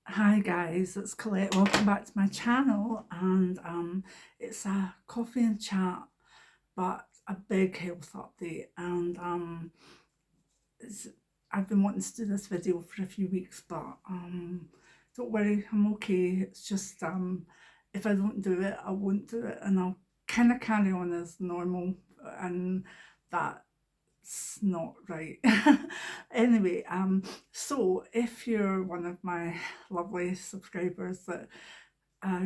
Hi guys, it's Colette. Welcome back to my channel, and it's a coffee and chat, but a big health update. And it's, I've been wanting to do this video for a few weeks, but don't worry, I'm okay. It's just if I don't do it, I won't do it, and I'll kind of carry on as normal, and that it's not right. Anyway, so if you're one of my lovely subscribers that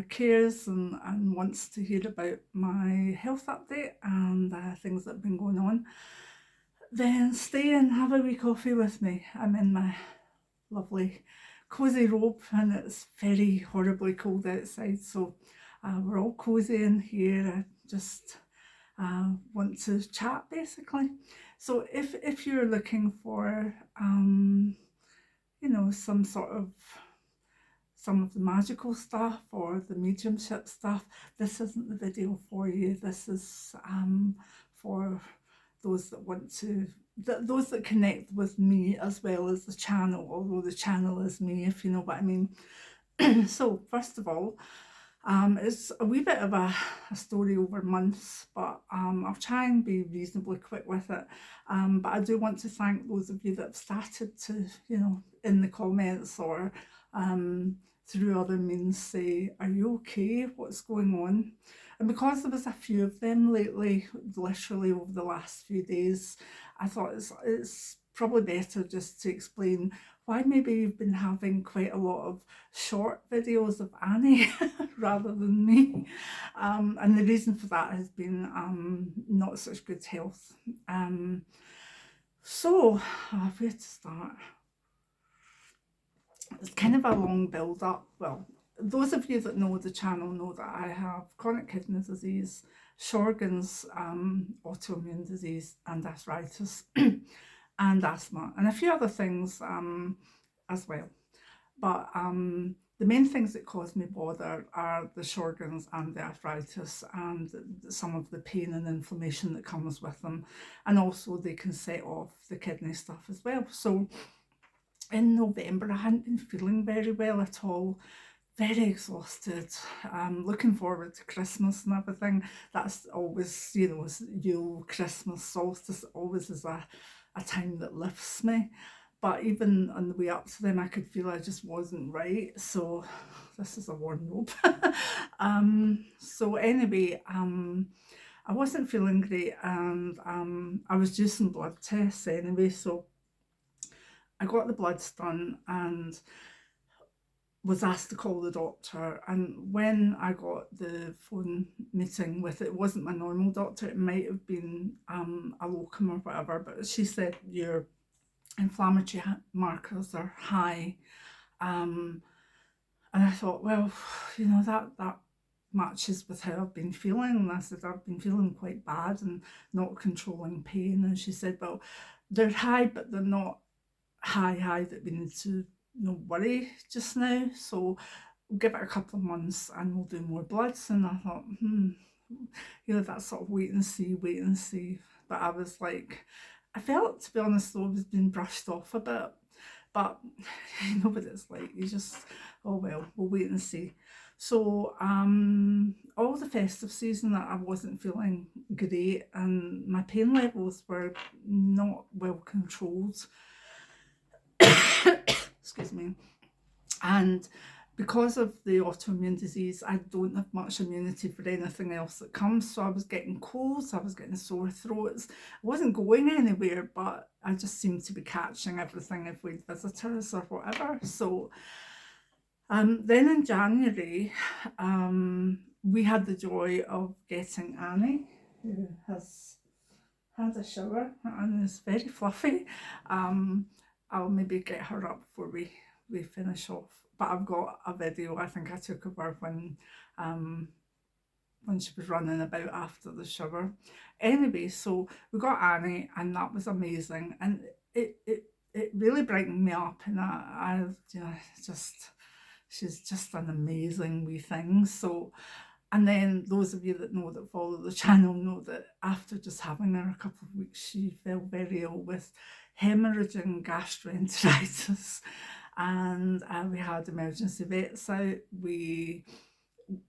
cares and wants to hear about my health update and things that have been going on, then stay and have a wee coffee with me. I'm in my lovely cozy robe, and it's very horribly cold outside, so we're all cozy in here. I just want to chat basically. So if you're looking for some of the magical stuff or the mediumship stuff, this isn't the video for you. This is for those that want to, those that connect with me as well as the channel, although the channel is me, if you know what I mean. So first of all, it's a wee bit of a story over months, but I'll try and be reasonably quick with it. But I do want to thank those of you that have started to, in the comments or through other means say, are you okay? What's going on? And because there was a few of them lately, literally over the last few days, I thought it's probably better just to explain why maybe you've been having quite a lot of short videos of Annie rather than me. And the reason for that has been not such good health. So, where to start? It's kind of a long build up. Well, those of you that know the channel know that I have chronic kidney disease, Sjorgen's autoimmune disease, and arthritis, and asthma, and a few other things as well. But the main things that cause me bother are the Sjorgen's and the arthritis, and some of the pain and inflammation that comes with them, and also they can set off the kidney stuff as well. So in November I hadn't been feeling very well at all, very exhausted, looking forward to Christmas and everything. That's always, Yule, Christmas, solstice always is a time that lifts me. But even on the way up to them, I could feel I just wasn't right. So this is a warm robe. So anyway, I wasn't feeling great, and I was due some blood tests anyway. So I got the bloods done and was asked to call the doctor. And when I got the phone meeting with it wasn't my normal doctor. It might have been a locum or whatever, but she said your inflammatory markers are high. And I thought, well, that matches with how I've been feeling. And I said, I've been feeling quite bad and not controlling pain. And she said, well, they're high, but they're not high that we need to worry just now. So we'll give it a couple of months and we'll do more bloods. And I thought, that sort of wait and see. But I was like, I felt, to be honest though, I was being brushed off a bit. But you know what it's like, you just, oh well, we'll wait and see. So all the festive season I wasn't feeling great, and my pain levels were not well controlled. Excuse me. And because of the autoimmune disease, I don't have much immunity for anything else that comes. So I was getting colds, I was getting sore throats. I wasn't going anywhere, but I just seemed to be catching everything if we had visitors or whatever. So then in January, we had the joy of getting Annie, who has had a shower and is very fluffy. I'll maybe get her up before we finish off. But I've got a video I think I took of her when she was running about after the shower. Anyway, so we got Annie, and that was amazing, and it really brightened me up, and I she's just an amazing wee thing. So, and then those of you that follow the channel know that after just having her a couple of weeks, she fell very ill with hemorrhaging gastroenteritis. and we had emergency vets out. We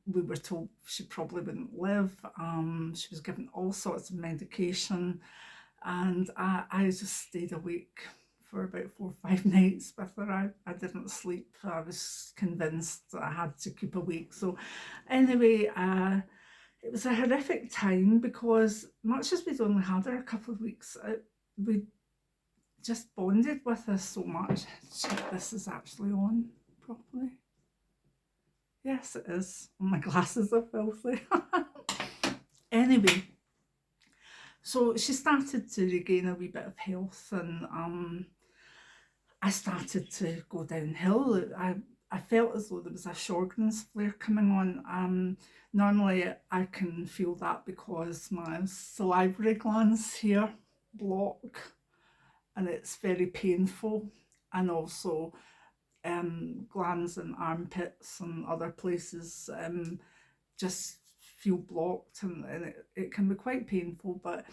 were told she probably wouldn't live. She was given all sorts of medication, and I just stayed awake for about 4 or 5 nights with her. I didn't sleep. I was convinced that I had to keep awake. So anyway, it was a horrific time because much as we'd only had her a couple of weeks, we just bonded with her so much. Check, this is actually on properly. Yes, it is. My glasses are filthy. Anyway, so she started to regain a wee bit of health, and I started to go downhill. I felt as though there was a Sjogren's flare coming on. Normally I can feel that because my salivary glands here block, and it's very painful, and also glands in armpits and other places just feel blocked, and it can be quite painful. But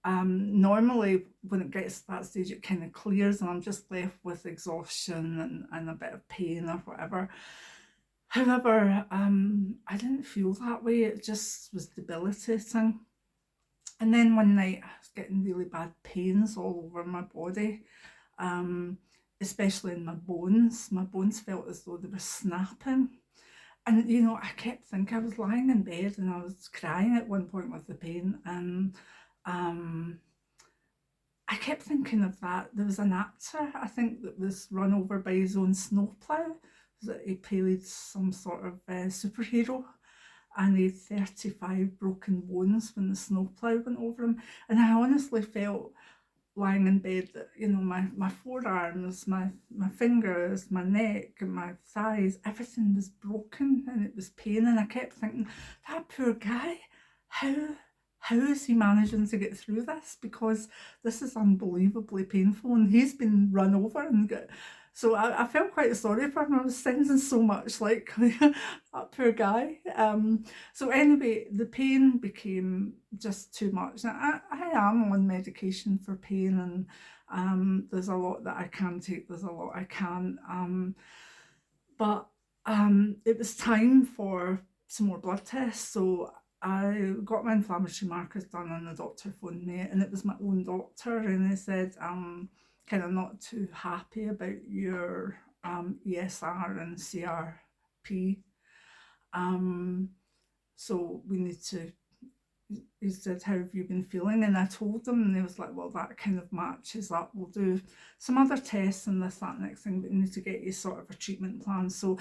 normally when it gets to that stage, it kind of clears and I'm just left with exhaustion and a bit of pain or whatever. However, I didn't feel that way. It just was debilitating. And then one night I was getting really bad pains all over my body, especially in my bones. My bones felt as though they were snapping. And you know, I kept thinking, I was lying in bed and I was crying at one point with the pain, and I kept thinking of that. There was an actor, I think, that was run over by his own snowplow. That he played some sort of superhero, and he had 35 broken bones when the snowplow went over him. And I honestly felt lying in bed that, you know, my forearms, my fingers, my neck and my thighs, everything was broken and it was pain. And I kept thinking, that poor guy, how is he managing to get through this? Because this is unbelievably painful, and he's been run over and got... So I felt quite sorry for him. I was sounding so much like that poor guy. So anyway, the pain became just too much. Now, I am on medication for pain, and there's a lot that I can take, there's a lot I can't. But it was time for some more blood tests. So I got my inflammatory markers done, and the doctor phoned me, and it was my own doctor, and he said, kind of not too happy about your ESR and CRP. So we need to, he said, how have you been feeling? And I told him, and he was like, well, that kind of matches up. We'll do some other tests and this, that, next thing, but we need to get you sort of a treatment plan. So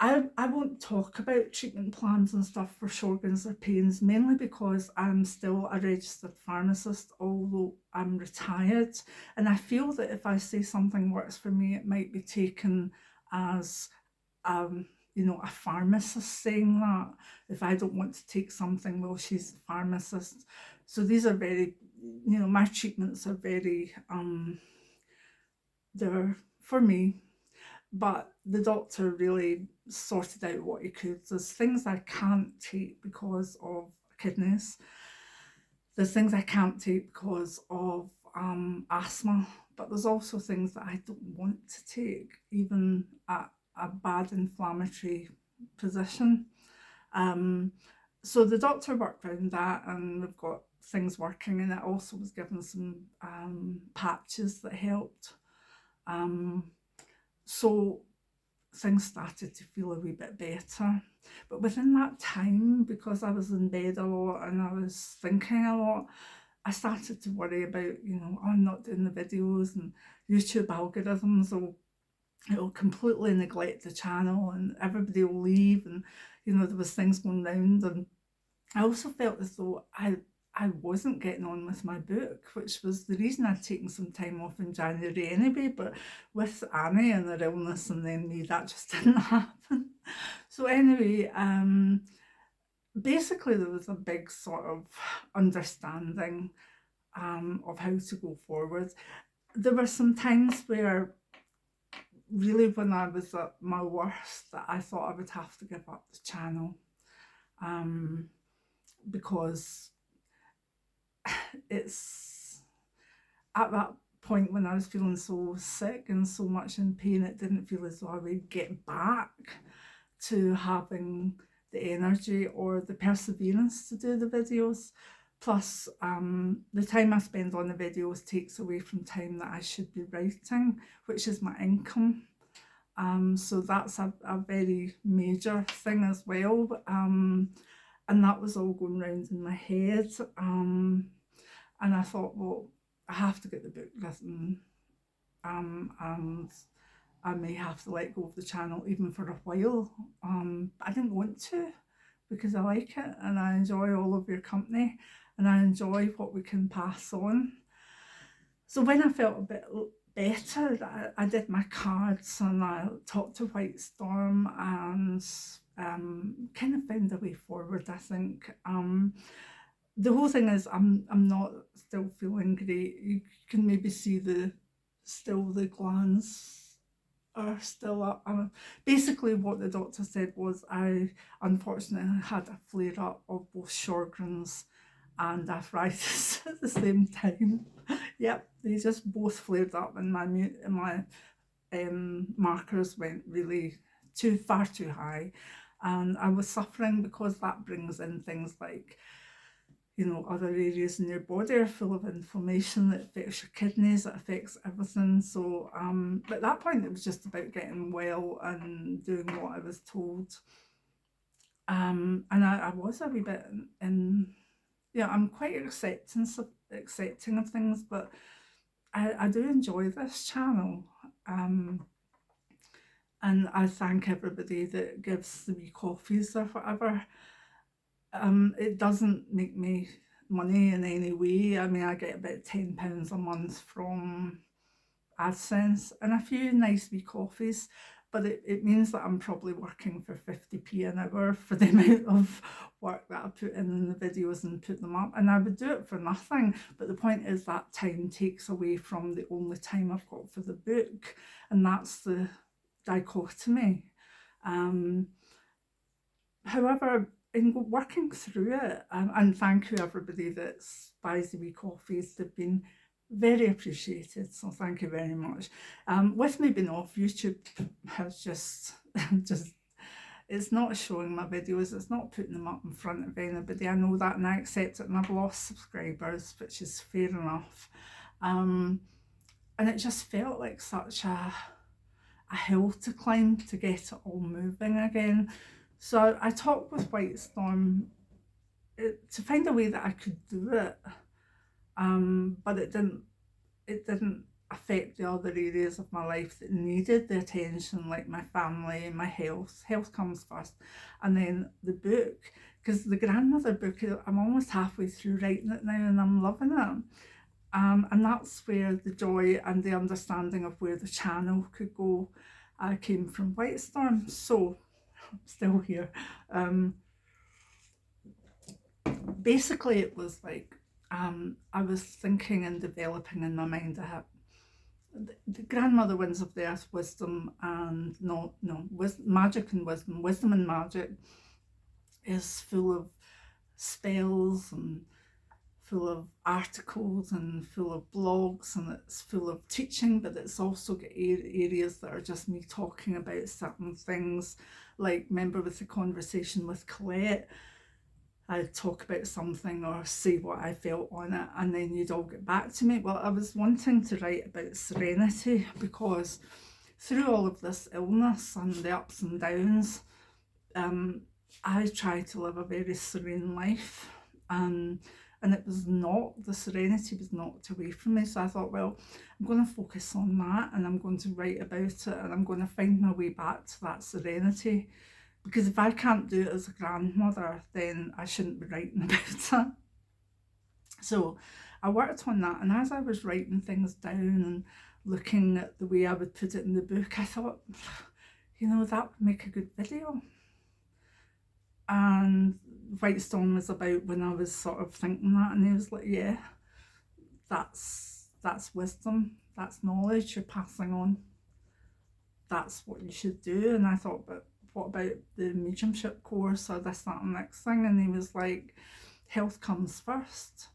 I won't talk about treatment plans and stuff for Sjogren's or pains, mainly because I'm still a registered pharmacist, although I'm retired. And I feel that if I say something works for me, it might be taken as, you know, a pharmacist saying that. If I don't want to take something, well, she's a pharmacist. So these are very, you know, my treatments are very, they're for me. But the doctor really sorted out what he could. There's things I can't take because of kidneys. There's things I can't take because of asthma. But there's also things that I don't want to take, even at a bad inflammatory position. So the doctor worked around that, and we've got things working. And it also was given some patches that helped. So things started to feel a wee bit better. But within that time, because I was in bed a lot and I was thinking a lot, I started to worry about, you know, I'm not doing the videos, and YouTube algorithms it'll completely neglect the channel and everybody will leave, and, you know, there was things going round. And I also felt as though I wasn't getting on with my book, which was the reason I'd taken some time off in January anyway. But with Annie and her illness and then me, that just didn't happen. So anyway, basically there was a big sort of understanding of how to go forward. There were some times where really when I was at my worst that I thought I would have to give up the channel, because it's at that point when I was feeling so sick and so much in pain, it didn't feel as though I would get back to having the energy or the perseverance to do the videos. Plus, the time I spend on the videos takes away from time that I should be writing, which is my income. So that's a very major thing as well. And that was all going round in my head. And I thought, well, I have to get the book written. And I may have to let go of the channel even for a while. I didn't want to, because I like it and I enjoy all of your company and I enjoy what we can pass on. So when I felt a bit better, I did my cards and I talked to White Storm and kind of found a way forward, I think. The whole thing is I'm not still feeling great. You can maybe see the glands are still up. Basically what the doctor said was I unfortunately had a flare up of both Sjogren's and arthritis at the same time. Yep, they just both flared up and my markers went really far too high, and I was suffering because that brings in things like, you know, other areas in your body are full of inflammation that affects your kidneys, it affects everything. So at that point it was just about getting well and doing what I was told. And I was a wee bit in yeah, I'm quite accepting of things, but I do enjoy this channel. And I thank everybody that gives the wee coffees or whatever. It doesn't make me money in any way. I mean, I get about £10 a month from AdSense and a few nice wee coffees, but it means that I'm probably working for 50p an hour for the amount of work that I put in the videos and put them up, and I would do it for nothing. But the point is that time takes away from the only time I've got for the book, and that's the dichotomy. However, in working through it, and thank you everybody that buys the wee coffees, they've been very appreciated, so thank you very much. With me being off, YouTube has just it's not showing my videos, it's not putting them up in front of anybody. I know that and I accept it, and I've lost subscribers, which is fair enough. And it just felt like such a hill to climb to get it all moving again. So I talked with White Storm to find a way that I could do it, but it didn't affect the other areas of my life that needed the attention, like my family and my health. Health comes first, and then the book, because the grandmother book, I'm almost halfway through writing it now and I'm loving it. And that's where the joy and the understanding of where the channel could go came from White Storm. So I'm still here. Basically it was like I was thinking and developing in my mind. I had the grandmother winds of the earth, wisdom and magic and wisdom and magic is full of spells and full of articles and full of blogs, and it's full of teaching, but it's also got areas that are just me talking about certain things. Like, remember with the conversation with Colette, I'd talk about something or say what I felt on it, and then you'd all get back to me. Well, I was wanting to write about serenity, because through all of this illness and the ups and downs, I tried to live a very serene life, and it was not, the serenity was knocked away from me. So I thought, well, I'm going to focus on that and I'm going to write about it, and I'm going to find my way back to that serenity. Because if I can't do it as a grandmother, then I shouldn't be writing about it. So I worked on that, and as I was writing things down and looking at the way I would put it in the book, I thought, you know, that would make a good video. And White Storm was about when I was sort of thinking that, and he was like, yeah, that's wisdom, that's knowledge you're passing on, that's what you should do. And I thought, but what about the mediumship course or this, that and next thing? And he was like, health comes first.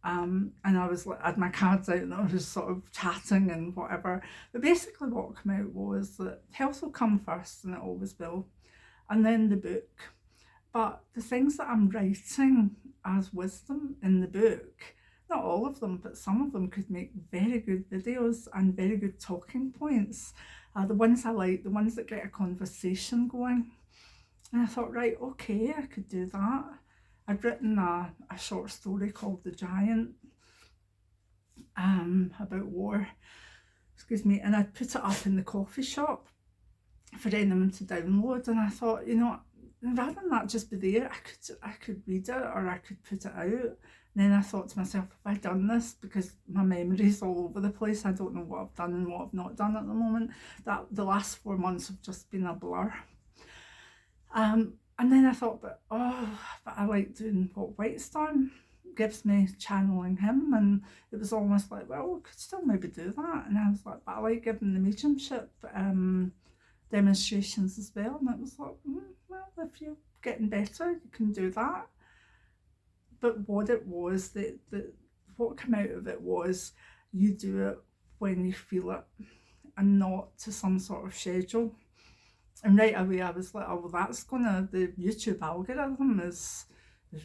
And I was like, I had my cards out and I was sort of chatting and whatever. But basically what came out was that health will come first, and it always will, and then the book. But the things that I'm writing as wisdom in the book, not all of them, but some of them could make very good videos and very good talking points. The ones I like, the ones that get a conversation going. And I thought, right, okay, I could do that. I'd written a short story called The Giant, about war, excuse me, and I'd put it up in the coffee shop for anyone to download. And I thought, you know, rather than that just be there, I could read it, or I could put it out. And then I thought to myself, have I done this? Because my memory's all over the place. I don't know what I've done and what I've not done at the moment. That the last 4 months have just been a blur. And then I thought, but I like doing what Whitestorm gives me, channeling him. And it was almost like, well, we could still maybe do that. And I was like, but I like giving the mediumship demonstrations as well. And it was like, well, if you're getting better, you can do that. But what it was, what came out of it was, you do it when you feel it and not to some sort of schedule. And right away I was like, oh, well, that's the YouTube algorithm is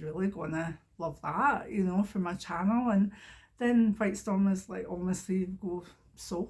really gonna love that, you know, for my channel. And then Whitestorm was like, honestly, go, so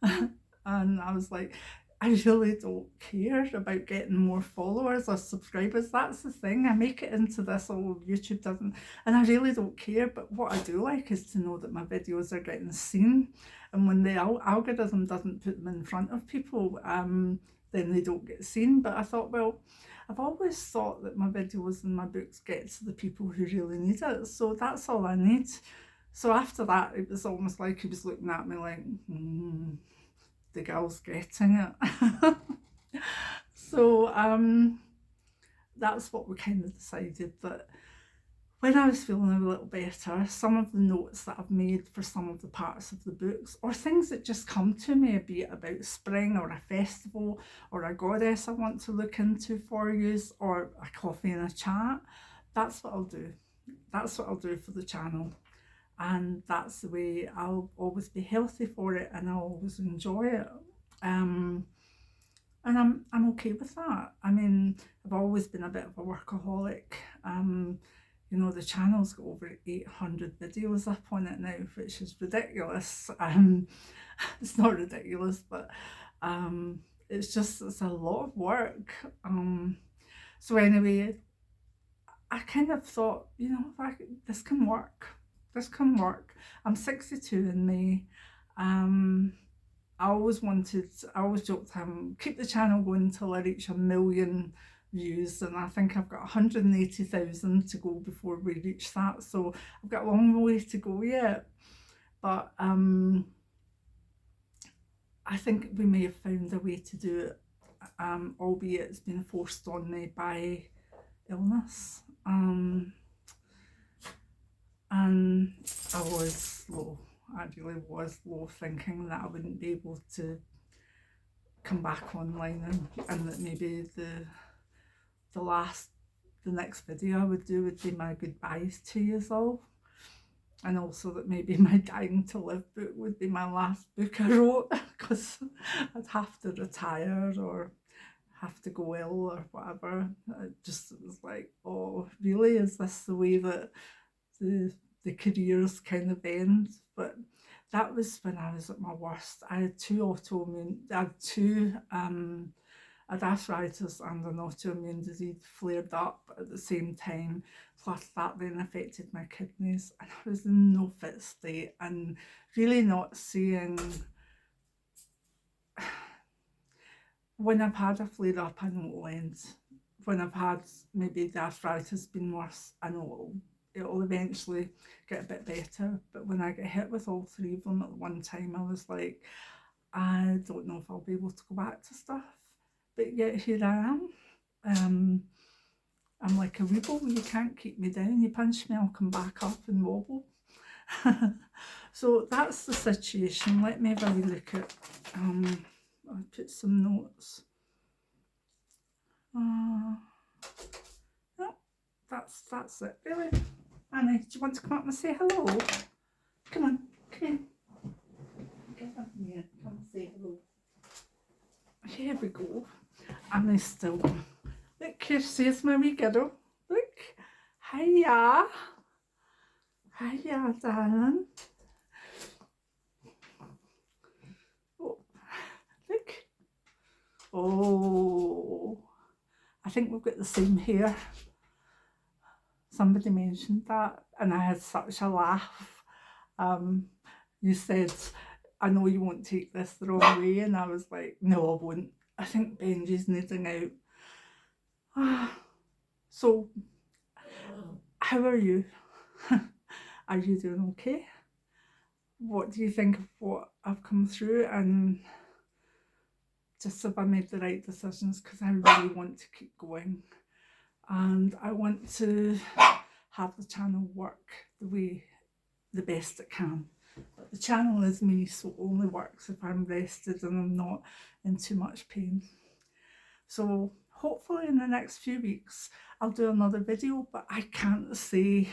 and I was like, I really don't care about getting more followers or subscribers. That's the thing. I make it into this, oh, YouTube doesn't, and I really don't care. But what I do like is to know that my videos are getting seen. And when the algorithm doesn't put them in front of people, then they don't get seen. But I thought, well, I've always thought that my videos and my books get to the people who really need it. So that's all I need. So after that, it was almost like he was looking at me like, the girl's getting it. So that's what we kind of decided, that when I was feeling a little better, some of the notes that I've made for some of the parts of the books, or things that just come to me, be it about spring or a festival or a goddess I want to look into for you, or a coffee and a chat, that's what I'll do. That's what I'll do for the channel. And that's the way I'll always be healthy for it, and I'll always enjoy it. And I'm okay with that. I mean, I've always been a bit of a workaholic. You know, the channel's got over 800 videos up on it now, which is ridiculous. It's not ridiculous, but it's a lot of work. So anyway, I kind of thought, you know, this can work. This can work. I'm 62 in May. I always joked to him, keep the channel going until I reach 1 million views, and I think I've got 180,000 to go before we reach that. So I've got a long way to go yet. But I think we may have found a way to do it, albeit it's been forced on me by illness. And I was low. I really was low, thinking that I wouldn't be able to come back online, and that maybe the next video I would do would be my goodbyes to you all, and also that maybe my Dying to Live book would be my last book I wrote, because I'd have to retire or have to go ill or whatever. It was like, oh, really, is this the way that the careers kind of end? But that was when I was at my worst. I had arthritis and an autoimmune disease flared up at the same time, plus that then affected my kidneys, and I was in no fit state, and really not seeing. When I've had a flare up, I know it'll end. When I've had maybe the arthritis been worse, I know it'll eventually get a bit better. But when I get hit with all three of them at one time, I was like, I don't know if I'll be able to go back to stuff. But yet here I am. I'm like a weeble. You can't keep me down. You punch me, I'll come back up and wobble. So that's the situation. Let me have a wee look at. I'll put some notes. No, that's it really. Annie, do you want to come up and say hello? Come on, come in. Get up here, come and say hello. Here we go. Annie's still. Look, here says my wee girl. Look. Hiya. Hiya, darling. Oh, look. Oh, I think we've got the same hair. Somebody mentioned that and I had such a laugh. You said, I know you won't take this the wrong way, and I was like, no, I won't. I think Benji's needing out. So, how are you? Are you doing okay? What do you think of what I've come through, and just have I made the right decisions? Because I really want to keep going and I want to have the channel work the best it can. But the channel is me, so it only works if I'm rested and I'm not in too much pain. So hopefully in the next few weeks I'll do another video, but I can't say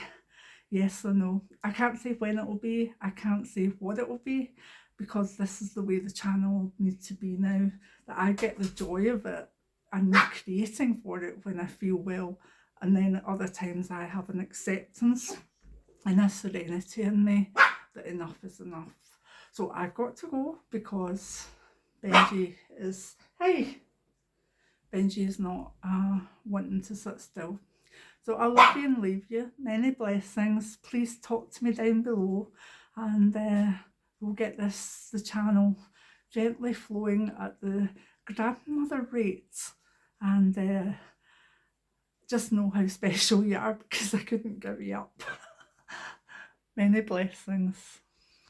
yes or no. I can't say when it will be, I can't say what it will be, because this is the way the channel needs to be now, that I get the joy of it and me creating for it when I feel well, and then at other times I have an acceptance and a serenity in me that enough is enough. So I've got to go because Benji is, Benji is not wanting to sit still. So I love you and leave you. Many blessings. Please talk to me down below, and we'll get the channel gently flowing at the grandmother rate, and just know how special you are, because I couldn't give you up. Many blessings.